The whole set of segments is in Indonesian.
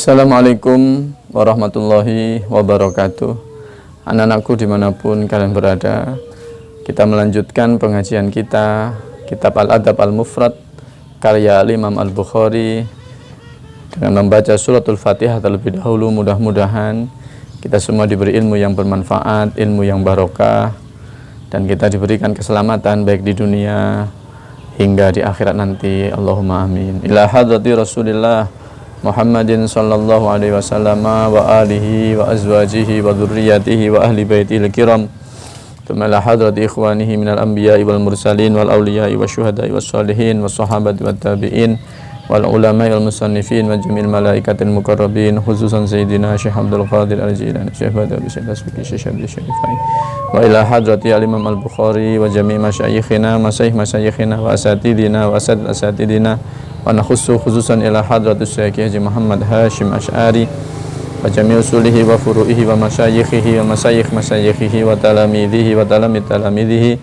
Assalamualaikum warahmatullahi wabarakatuh. Anak-anakku dimanapun kalian berada, kita melanjutkan pengajian kita Kitab Al-Adab Al-Mufrad karya Imam Al-Bukhari dengan membaca suratul Fatihah terlebih dahulu. Mudah-mudahan kita semua diberi ilmu yang bermanfaat, ilmu yang barokah, dan kita diberikan keselamatan baik di dunia hingga di akhirat nanti. Allahumma amin. Ila hadrati Rasulillah Muhammadin sallallahu alaihi wasallam wa alihi wa azwajihi wa dzurriyyatihi wa ahli baitihi al-kiram. Thumma ila hadrati ikhwanihi minal anbiya'i wal mursalin wal awliya'i wasyuhada'i wassalihin wassahabati wat tabi'in wal ulama'i wal musannifin wa jamil malaikatil muqarrabin, khususan sayyidina Syekh Abdul Qadir Al-Jilani, Syekh Badawi Syekh Tasbiki, Syekh Syabdi Syarifai, wa ila hadrati al-Imam Al-Bukhari wa jami' masyayikhina masyayikhina wa asatidina wa asatidina, wa nakhussu khususan ila hadratus Syekh Haji Muhammad Hashim Asy'ari wa jami' usulihi wa furu'ihi wa masyayikhihi wa masyayikhihi wa talamidhihi wa talamidhihi,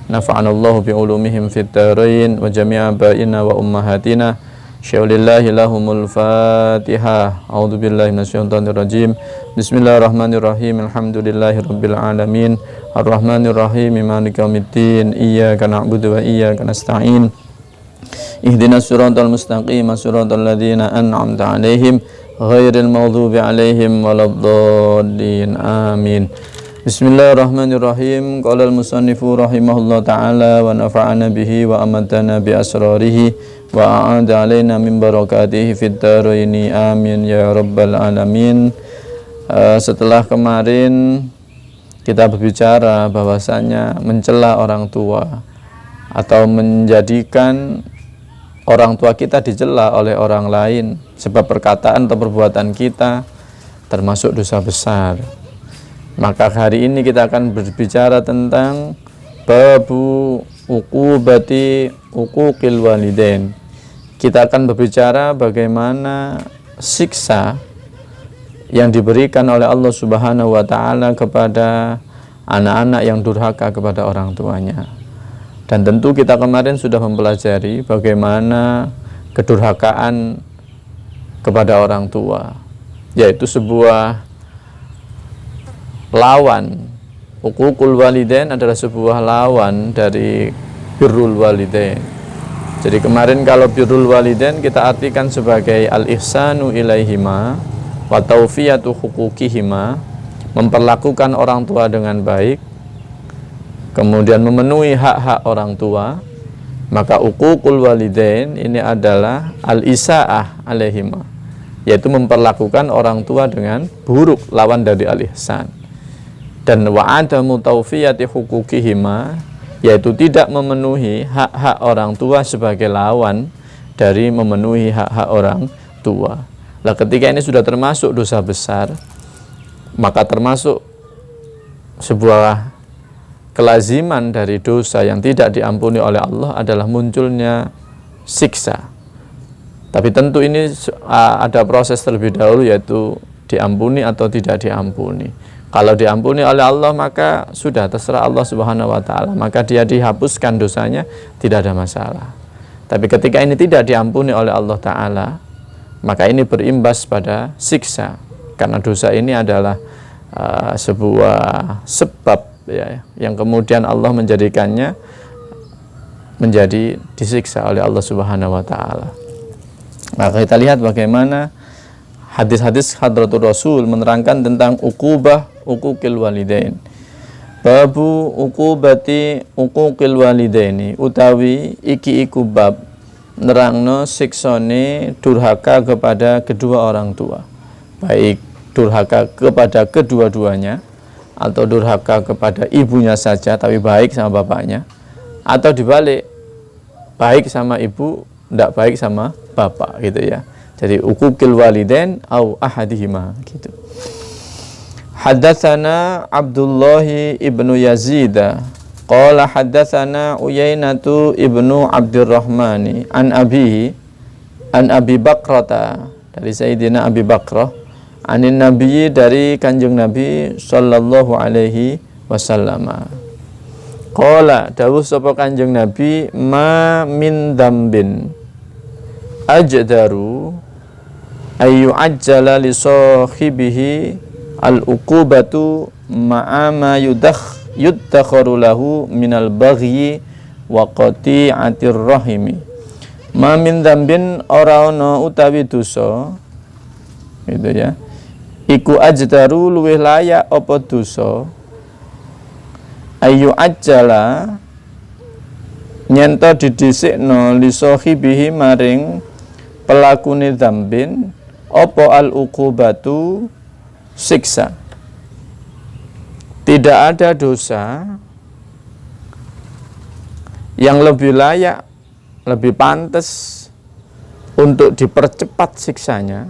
nafa'anallahu bi ulumihim fit dharain wa jami' abaina wa ummahatina. Syaulillahi lahumul Fatihah. A'udzu billahi minasyaitonir rajim. Bismillahirrahmanirrahim. Alhamdulillahi rabbil alamin. Arrahmanir rahim. Maliki yaumiddin. Iyyaka na'budu wa iyyaka nasta'in. Ihdinas siratal mustaqim, siratal ladzina an'amta 'alaihim ghairil maghdubi 'alaihim waladdallin. Amin. Bismillahirrahmanirrahim. Qala al-musannifu rahimahullah ta'ala wa nafa'ana bihi wa amatana bi asrarihi wa a'ada 'alaina min barakatihi fid dharaini. Amin ya rabbal alamin. Setelah kemarin kita berbicara bahwasanya mencela orang tua atau menjadikan orang tua kita dicela oleh orang lain sebab perkataan atau perbuatan kita termasuk dosa besar. Maka hari ini kita akan berbicara tentang babu uqubati uquqil walidain. Kita akan berbicara bagaimana siksa yang diberikan oleh Allah Subhanahu wa taala kepada anak-anak yang durhaka kepada orang tuanya. Dan tentu kita kemarin sudah mempelajari bagaimana kedurhakaan kepada orang tua, yaitu sebuah lawan. Uququl walidain adalah sebuah lawan dari birrul walidain. Jadi kemarin kalau birrul walidain kita artikan sebagai al-ihsanu ilaihima wa taufiyatu huquqihima, memperlakukan orang tua dengan baik, kemudian memenuhi hak-hak orang tua. Maka uququl walidain ini adalah al-isaah alaihima, yaitu memperlakukan orang tua dengan buruk, lawan dari al-ihsan. Dan wa'adamu taufiyati huquqihima, yaitu tidak memenuhi hak-hak orang tua sebagai lawan dari memenuhi hak-hak orang tua. Nah, ketika ini sudah termasuk dosa besar, maka termasuk sebuah kelaziman dari dosa yang tidak diampuni oleh Allah adalah munculnya siksa. Tapi tentu ini ada proses terlebih dahulu, yaitu diampuni atau tidak diampuni. Kalau diampuni oleh Allah maka sudah terserah Allah Subhanahu wa taala, maka dia dihapuskan dosanya, tidak ada masalah. Tapi ketika ini tidak diampuni oleh Allah taala, maka ini berimbas pada siksa, karena dosa ini adalah sebuah sebab ya, yang kemudian Allah menjadikannya menjadi disiksa oleh Allah Subhanahu wa taala. Maka kita lihat bagaimana hadis-hadis Hadratul Rasul menerangkan tentang uquqil walidain. Babu uqubati uquqil walidaini, utawi iki iku bab nerangno siksane durhaka kepada kedua orang tua, baik durhaka kepada kedua-duanya atau durhaka kepada ibunya saja tapi baik sama bapaknya, atau dibalik, baik sama ibu tidak baik sama bapak, gitu ya. Jadi uquqil walidain au ahadihima, gitu. Haddatsana Abdullah ibnu Yazid qala haddatsana Uyainatu ibnu Abdurrahmani an abihi an Abi Bakrata, dari Sayyidina Abi Bakrah, anin Nabi, dari Kanjeng Nabi sallallahu alaihi wasallam. Qala, dawuh sapa Kanjeng Nabi, ma min dzambin ajdaru ayu ajjala li sahibihi al-uqubatu ma'a ma yuddakharu lahu minal baghyi wa qati'atir rahimi. Ma min dzambin ora ana utawi dosa gitu ya, iku ajdaru luwih layak apa dosa ayu ajjala nyenta didhisikno li sahibihi maring pelakune dzambin apa al-uqubatu siksa. Tidak ada dosa yang lebih layak, lebih pantas untuk dipercepat siksanya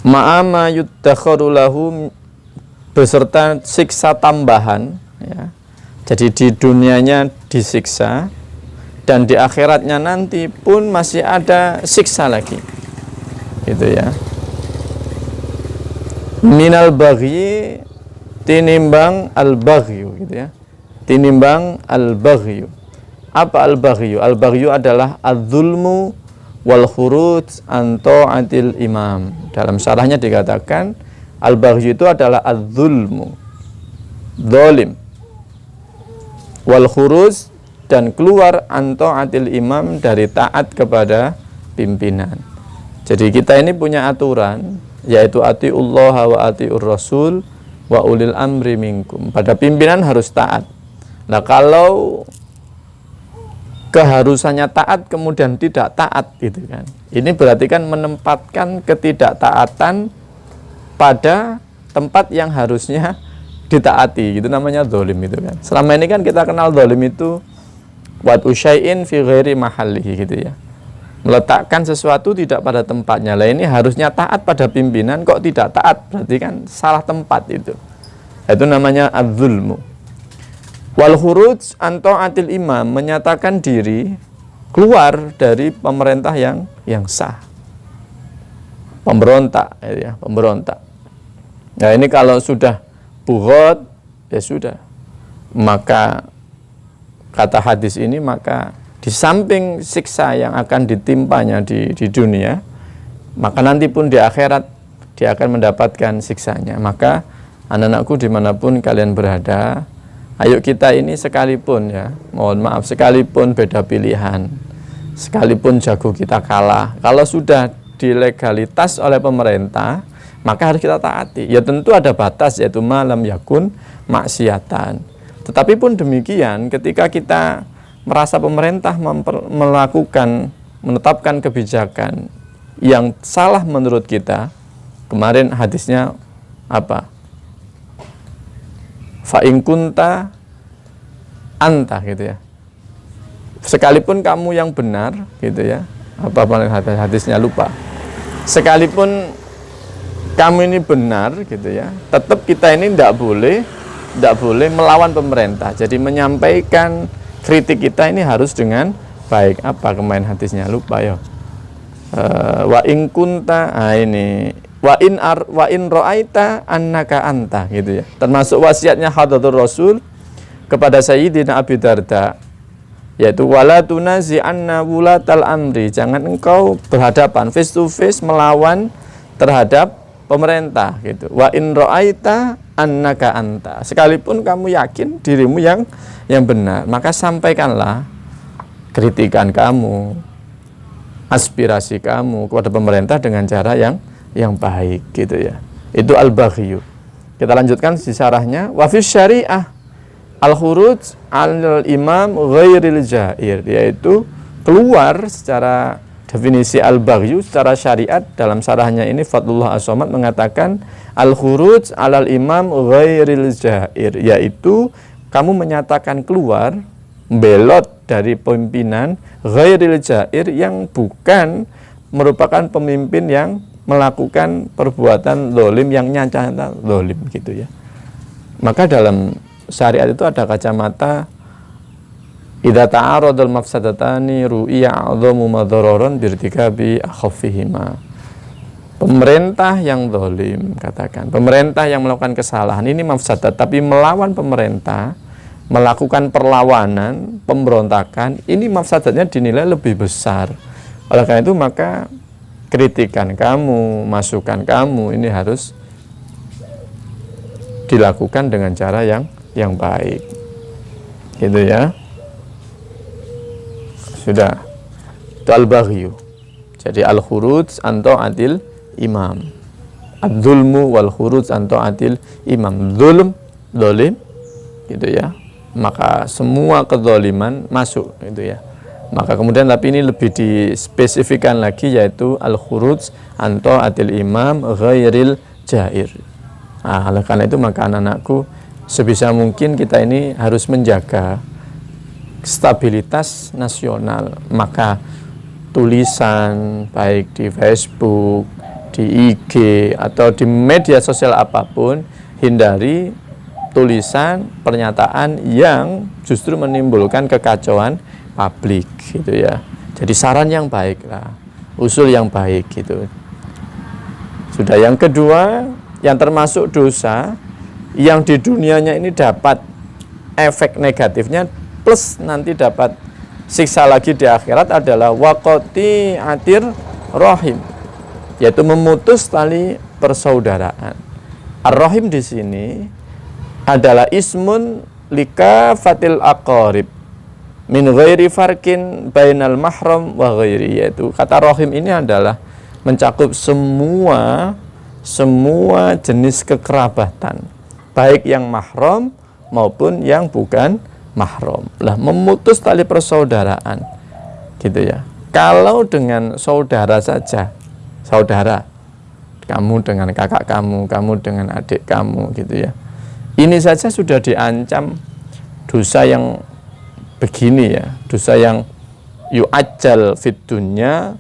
ma'ama yuddakharu lahu, beserta siksa tambahan ya. Jadi di dunianya disiksa dan di akhiratnya nanti pun masih ada siksa lagi gitu ya. Minal baghyi, tinimbang al-baghyu gitu ya. Tinimbang al-baghyu. Apa al-baghyu? Al-baghyu adalah az-zulmu wal khuruj an ta'atil imam. Dalam syarahnya dikatakan al-baghyu itu adalah az-zulmu, zalim, wal khuruj, dan keluar an ta'atil imam, dari taat kepada pimpinan. Jadi kita ini punya aturan, yaitu atiullah wa atiur rasul wa ulil amri minkum. Pada pimpinan harus taat. Nah, kalau keharusannya taat kemudian tidak taat gitu kan, ini berarti kan menempatkan ketidaktaatan pada tempat yang harusnya ditaati, gitu namanya zalim itu kan. Selama ini kan kita kenal zalim itu wad'u syai'in fi ghairi mahallihi gitu ya, meletakkan sesuatu tidak pada tempatnya. Lah ini harusnya taat pada pimpinan kok tidak taat, berarti kan salah tempat itu. Itu namanya az-zulmu. Wal khuruj an ta'atil imam, menyatakan diri keluar dari pemerintah yang sah. Pemberontak ya, pemberontak. Nah, ini kalau sudah bughat ya sudah. Maka kata hadis ini, maka di samping siksa yang akan ditimpanya di dunia, maka nanti pun di akhirat dia akan mendapatkan siksanya. Maka anak-anakku dimanapun kalian berada, ayo kita ini sekalipun ya, mohon maaf, sekalipun beda pilihan, sekalipun jago kita kalah, kalau sudah dilegalitas oleh pemerintah, maka harus kita taati. Ya tentu ada batas, yaitu malam yakun maksiatan. Tetapi pun demikian, ketika kita merasa pemerintah menetapkan kebijakan yang salah menurut kita, kemarin hadisnya apa? Fa in kunta anta gitu ya. Sekalipun kamu yang benar gitu ya. Apa hadisnya lupa. Sekalipun kamu ini benar gitu ya, tetap kita ini tidak boleh melawan pemerintah. Jadi menyampaikan kritik kita ini harus dengan baik. Apa kemarin hadisnya lupa ya. Wa in kunta, ini wa in ra'aita annaka anta gitu ya. Termasuk wasiatnya Hadratur Rasul kepada Sayyidina Abi Darda, yaitu wala tunazi anna wulatal amri, jangan engkau berhadapan face to face melawan terhadap pemerintah gitu. Wa in ra'aita annaka anta, sekalipun kamu yakin dirimu yang benar, maka sampaikanlah kritikan kamu, aspirasi kamu kepada pemerintah dengan cara yang baik gitu ya. Itu al-baghyu. Kita lanjutkan di syarahnya. Wa fi syariah al-khuruj al-imam ghairil jair, yaitu keluar secara definisi al-baghyu secara syariat. Dalam syarahnya ini Fadlullah As-Somad mengatakan al-khuruj al-imam ghairil jair, yaitu kamu menyatakan keluar, belot dari pimpinan ghairil jair, yang bukan merupakan pemimpin yang melakukan perbuatan zalim, yang nyata zalim gitu ya. Maka dalam syariat itu ada kacamata idza ta'aradul mafsadatani ru'iya 'adhamu madhararan birtikabi akhaffihima. Pemerintah yang zalim, katakan pemerintah yang melakukan kesalahan ini mafsadat, tapi melawan pemerintah melakukan perlawanan, pemberontakan, ini mafsadatnya dinilai lebih besar. Oleh karena itu maka kritikan kamu, masukan kamu ini harus dilakukan dengan cara yang baik. Gitu ya. Sudah. Itu al-baghyu. Jadi al-khuruj an ta'atil imam. Ad-dzulmu wal khuruj an ta'atil imam. Zulm, zalim, gitu ya. Maka semua kezaliman masuk, gitu ya. Maka kemudian tapi ini lebih dispesifikan lagi, yaitu al-khuruj an ta'atil imam ghairil jair. Nah, oleh karena itu maka anak-anakku, sebisa mungkin kita ini harus menjaga stabilitas nasional. Maka tulisan baik di Facebook, di IG atau di media sosial apapun, hindari tulisan pernyataan yang justru menimbulkan kekacauan publik, gitu ya. Jadi saran yang baik lah, usul yang baik, gitu. Sudah. Yang kedua, yang termasuk dosa yang di dunianya ini dapat efek negatifnya plus nanti dapat siksa lagi di akhirat adalah waqati atir rahim, yaitu memutus tali persaudaraan. Ar-rahim di sini adalah ismun likafatil aqarib min ghairi farkin bainal mahram wa ghairi, yaitu kata rahim ini adalah mencakup semua jenis kekerabatan, baik yang mahram maupun yang bukan mahram. Lah, memutus tali persaudaraan, gitu ya. Kalau dengan saudara saja, saudara, kamu dengan kakak kamu dengan adik kamu, gitu ya, ini saja sudah diancam dosa yang begini ya, dosa yang yu'ajjal fid dunya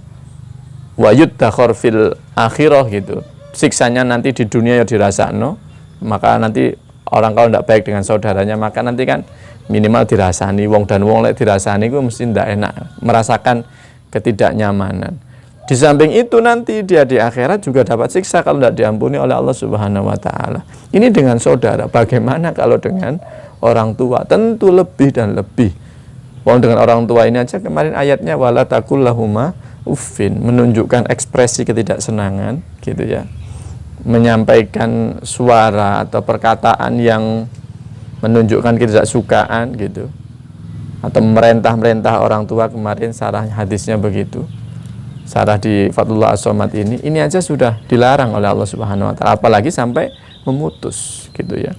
wa yuddakhar fil akhirah, gitu. Siksanya nanti di dunia ya dirasakno, maka nanti orang kalau tidak baik dengan saudaranya, maka nanti kan minimal dirasani, wong dan wong lek dirasani itu mesti tidak enak, merasakan ketidaknyamanan. Di samping itu nanti dia di akhirat juga dapat siksa kalau tidak diampuni oleh Allah Subhanahu wa taala. Ini dengan saudara. Bagaimana kalau dengan orang tua? Tentu lebih dan lebih. Wong dengan orang tua ini aja kemarin ayatnya wala taqul lahuma uffin, menunjukkan ekspresi ketidaksenangan, gitu ya. Menyampaikan suara atau perkataan yang menunjukkan ketidaksukaan, gitu. Atau merentah-merentah orang tua, kemarin sarah hadisnya begitu. Sarah di Fathullah As-Somad ini aja sudah dilarang oleh Allah Subhanahu wa taala, apalagi sampai memutus, gitu ya.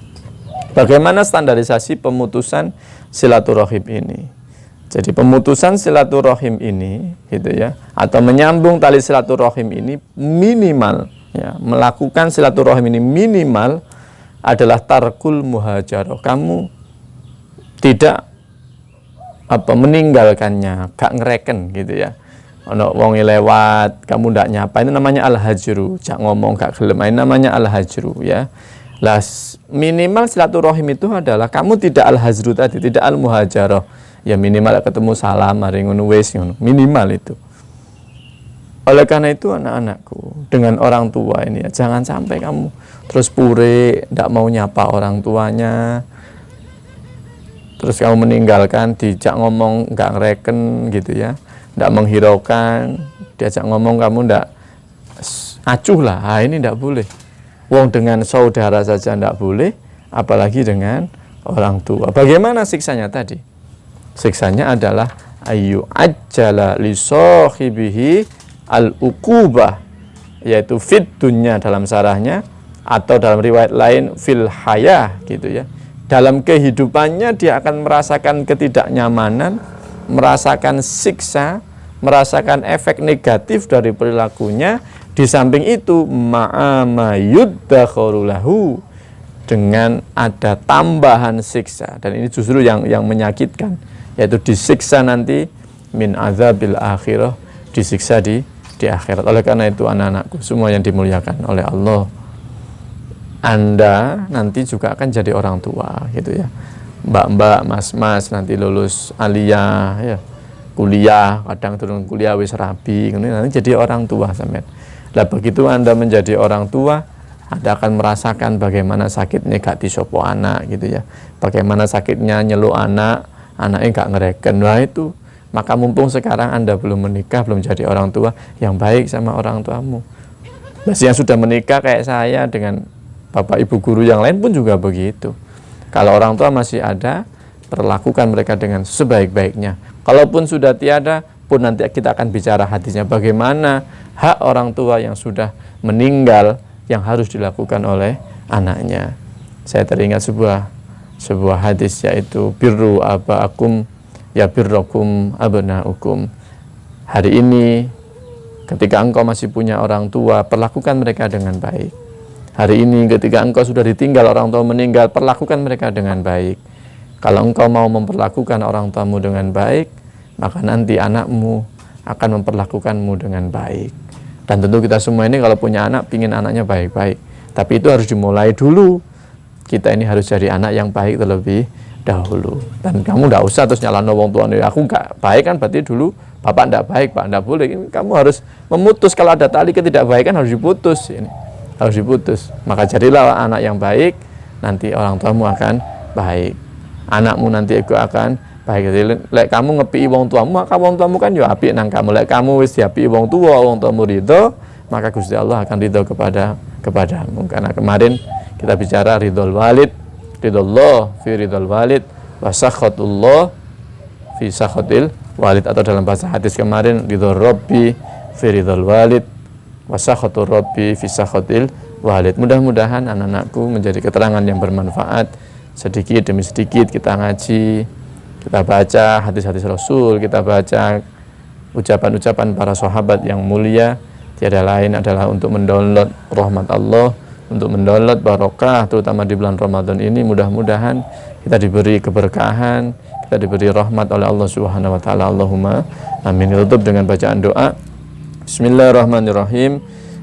Bagaimana standarisasi pemutusan silaturahim ini? Jadi pemutusan silaturahim ini, gitu ya, atau menyambung tali silaturahim ini minimal, ya, melakukan silaturahim ini minimal adalah tarkul muhajarah. Kamu tidak meninggalkannya, gak ngereken, gitu ya. Ono wong lewat, kamu ndak nyapa, ini namanya al-hajru. Jak ngomong gak gelem, ini namanya al-hajru, ya. Lah, minimal silaturahim itu adalah kamu tidak al-hajru tadi, tidak al-muhajarah. Ya minimal ketemu salam, mari ngono wis ngono. Minimal itu. Oleh karena itu anak-anakku, dengan orang tua ini ya, jangan sampai kamu terus pure, ndak mau nyapa orang tuanya. Terus kamu meninggalkan, dijak ngomong nggak ngereken, gitu ya. Ndak menghiraukan, diajak ngomong kamu ndak acuh lah. Ah, ini ndak boleh. Wong dengan saudara saja ndak boleh, apalagi dengan orang tua. Bagaimana siksanya tadi? Siksanya adalah ayu ajjala li sahibihi al-uqubah, yaitu fid dunya dalam sarahnya, atau dalam riwayat lain fil hayah, gitu ya. Dalam kehidupannya dia akan merasakan ketidaknyamanan, merasakan siksa, merasakan efek negatif dari perilakunya. Di samping itu ma'ama yuddakharu lahu, dengan ada tambahan siksa, dan ini justru yang menyakitkan, yaitu disiksa nanti min azabil akhirah, disiksa di akhirat. Oleh karena itu anak-anakku semua yang dimuliakan oleh Allah, Anda nanti juga akan jadi orang tua, gitu ya. Mbak-mbak, mas-mas nanti lulus aliyah, ya, kuliah, kadang turun kuliah wis rabi, nanti jadi orang tua sampean. Lah begitu Anda menjadi orang tua, Anda akan merasakan bagaimana sakitnya gak disopo anak gitu ya, bagaimana sakitnya nyeluk anak, anaknya gak ngereken. Nah itu, maka mumpung sekarang Anda belum menikah, belum jadi orang tua, yang baik sama orang tuamu. Masih yang sudah menikah kayak saya dengan bapak ibu guru yang lain pun juga begitu. Kalau orang tua masih ada, perlakukan mereka dengan sebaik-baiknya. Kalaupun sudah tiada pun, nanti kita akan bicara hadisnya, bagaimana hak orang tua yang sudah meninggal yang harus dilakukan oleh anaknya. Saya teringat sebuah hadis, yaitu birru abaakum ya birrukum abnaukum. Hari ini ketika engkau masih punya orang tua, perlakukan mereka dengan baik. Hari ini ketika engkau sudah ditinggal, orang tua meninggal, perlakukan mereka dengan baik. Kalau engkau mau memperlakukan orang tuamu dengan baik, maka nanti anakmu akan memperlakukanmu dengan baik. Dan tentu kita semua ini kalau punya anak, pingin anaknya baik-baik. Tapi itu harus dimulai dulu. Kita ini harus jadi anak yang baik terlebih dahulu. Dan kamu tidak usah terus nyalano wong tua, aku nggak baik kan berarti dulu bapak tidak baik, pak tidak boleh. Kamu harus memutus, kalau ada tali ketidakbaikan harus diputus. Ini harus diputus. Maka jadilah anak yang baik, nanti orang tuamu akan baik, anakmu nanti akan baik. Jadi lek kamu ngepi wong tuamu, maka wong tuamu kan yo apik nang kamu. Lek kamu wis diapi wong tua, wong tuamu ridho, maka Gusti Allah akan ridho kepadamu. Karena kemarin kita bicara ridhol walid, ridhollah fi ridhol walid, wa sakhatullah fi sakhatil walid, atau dalam bahasa hadis kemarin ridhol rabbi fi ridhol walid, wa sakhatur rabbi fi sakhatil walid. Mudah-mudahan anak-anakku menjadi keterangan yang bermanfaat. Sedikit demi sedikit kita ngaji, kita baca hadis-hadis Rasul, kita baca ucapan-ucapan para sahabat yang mulia. Tiada lain adalah untuk mendownload rahmat Allah, untuk mendownload barokah, terutama di bulan Ramadan ini. Mudah-mudahan kita diberi keberkahan, kita diberi rahmat oleh Allah Subhanahu wa taala. Allahumma amin. Tutup dengan bacaan doa. Bismillahirrahmanirrahim.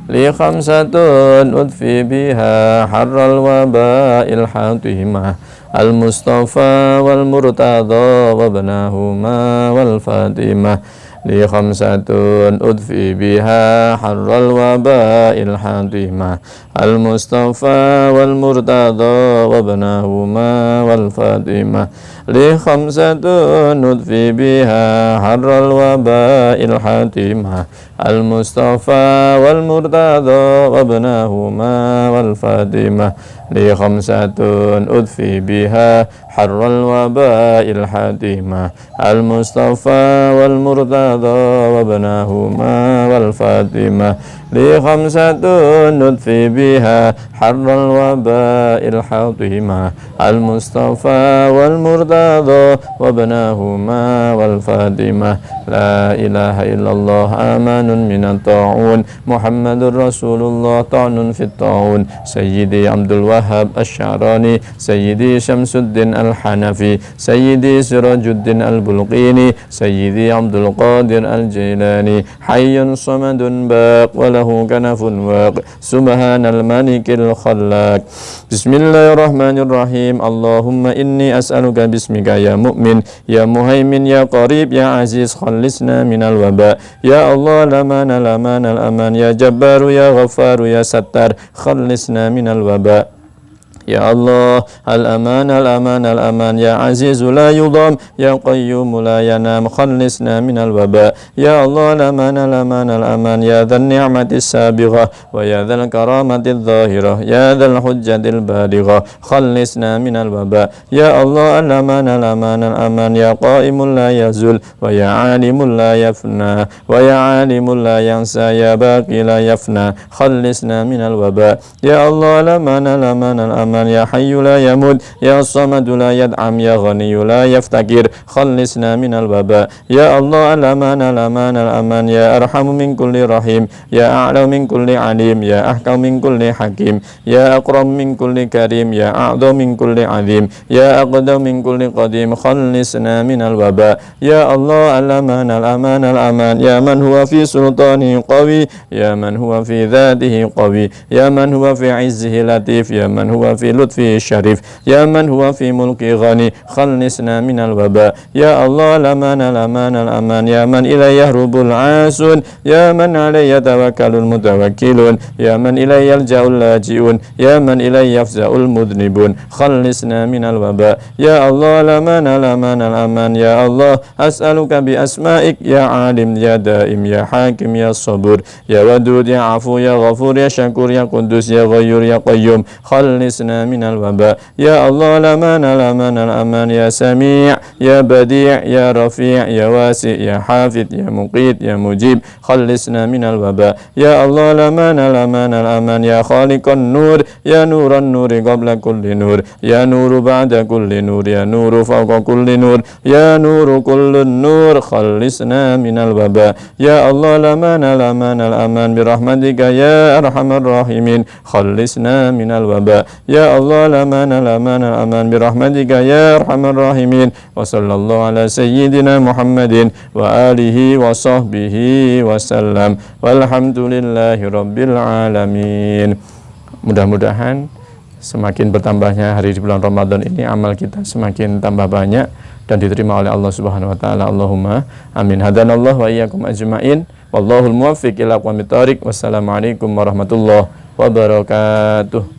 Li khamsatun udfi biha harral waba'il hatimah al-mustafa wal murtada wa banahuma wal fatimah. Li khamsatun udfi biha harral waba'il hatimah al-mustafa wal murtada wa banahuma wal fatimah. Li khamsatun udfi biha harral waba'il hatimah al-mustafa wal murtada wa banahuma wal fatimah. Li khamsatun udfi biha harral waba'il hatimah al-mustafa wal murtada wa banahuma wal fatimah. Li khamsatun udfi biha harral waba'il hatimah al-mustafa wal murtada wa banahuma wal fatimah. La ilaha illallah amanun minat ta'un Muhammadur Rasulullah ta'nun fit ta'un. Sayyidi Abdul Wahhab Asy-Syarani, Sayyidi Syamsuddin Al-Hanafi, Sayyidi Sirajuddin Al-Bulqini, Sayyidi Abdul Qadir Al-Jailani. Hayyun samadun baq wa lahu kanafun waq, subhanal malikil khallaq. Bismillahirrahmanirrahim. Allahumma inni as'aluka bismika ya mu'min, ya muhaimin, ya qarib, ya aziz, khallisna minal waba. Ya Allah lamana lamanal aman, ya jabbaru, ya ghafaru, ya sattar, khallisna minal waba. Ya Allah al-aman al-aman al-aman, ya azizu la yudam, ya qayyumu la yanam, khallisna minal waba. Ya Allah al-aman al-aman al-aman, ya dhan ni'matis sabighah wa ya dhal karamatil zahirah, ya dhal hujjatil balighah, khallisna minal waba. Ya Allah al-aman al-aman al-aman, ya qaimul la yazul wa ya alimul la yafna wa ya alimul la yansa, ya baqi la yafna, khallisna minal waba. Ya Allah al-aman al-aman al-aman, ya hayyu la yamut, ya samadu la yad'am, ya ghaniyu la yaftakir, khallisna minal waba. Ya Allah al-aman al-aman al-aman, ya arhamu min kulli rahim, ya a'lam min kulli alim, ya ahkam min kulli hakim, ya aqram min kulli karim, ya a'dham min kulli azim, ya aqdam min kulli qadim, khallisna minal waba. Ya Allah al-aman al-aman al-aman, ya man huwa fi sultanihi qawi, ya man huwa fi dhatihi qawi, ya man huwa fi izzihi latif, ya man huwa fi في لطفه الشريف يا من هو في ملكه غني خلصنا من الوباء يا الله الأمان الأمان الأمان يا من إليه يهرب العاسون يا من عليه يتوكل المتوكلون يا من إليه يلجأ اللاجئون يا من إليه يفزع المذنبون خلصنا من الوباء يا الله الأمان الأمان الأمان يا الله أسألك بأسمائك يا عالم يا دائم يا حاكم يا صبور يا ودود يا عفو يا غفور يا شكور يا قدوس يا غيور يا قيوم خلصنا من الوباء يا الله الأمان الأمان الأمان يا سميع يا بديع يا رفيع يا واسع يا حافظ يا مقيت يا مجيب خلصنا من الوباء يا الله الأمان الأمان الأمان يا خالق النور يا نور النور قبل كل نور يا نور بعد كل نور يا نور فوق كل نور يا نور كل النور خلصنا من الوباء يا الله الأمان الأمان الأمان برحمتك يا أرحم الراحمين خلصنا من الوباء يا الله الأمان الأمان الأمان برحمتك يا أرحم الراحمين وصلى الله على سيدنا محمد وآله وصحبه وسلم والحمد لله رب العالمين. Mudah-mudahan semakin bertambahnya hari di bulan Ramadan ini amal kita semakin tambah banyak dan diterima oleh Allah Subhanahu wa taala. Allahumma amin. Hadanallahu wa iyyakum ajmain. Wallahul muwaffiq ila aqwamit thoriq. Wassalamualaikum warahmatullahi wabarakatuh.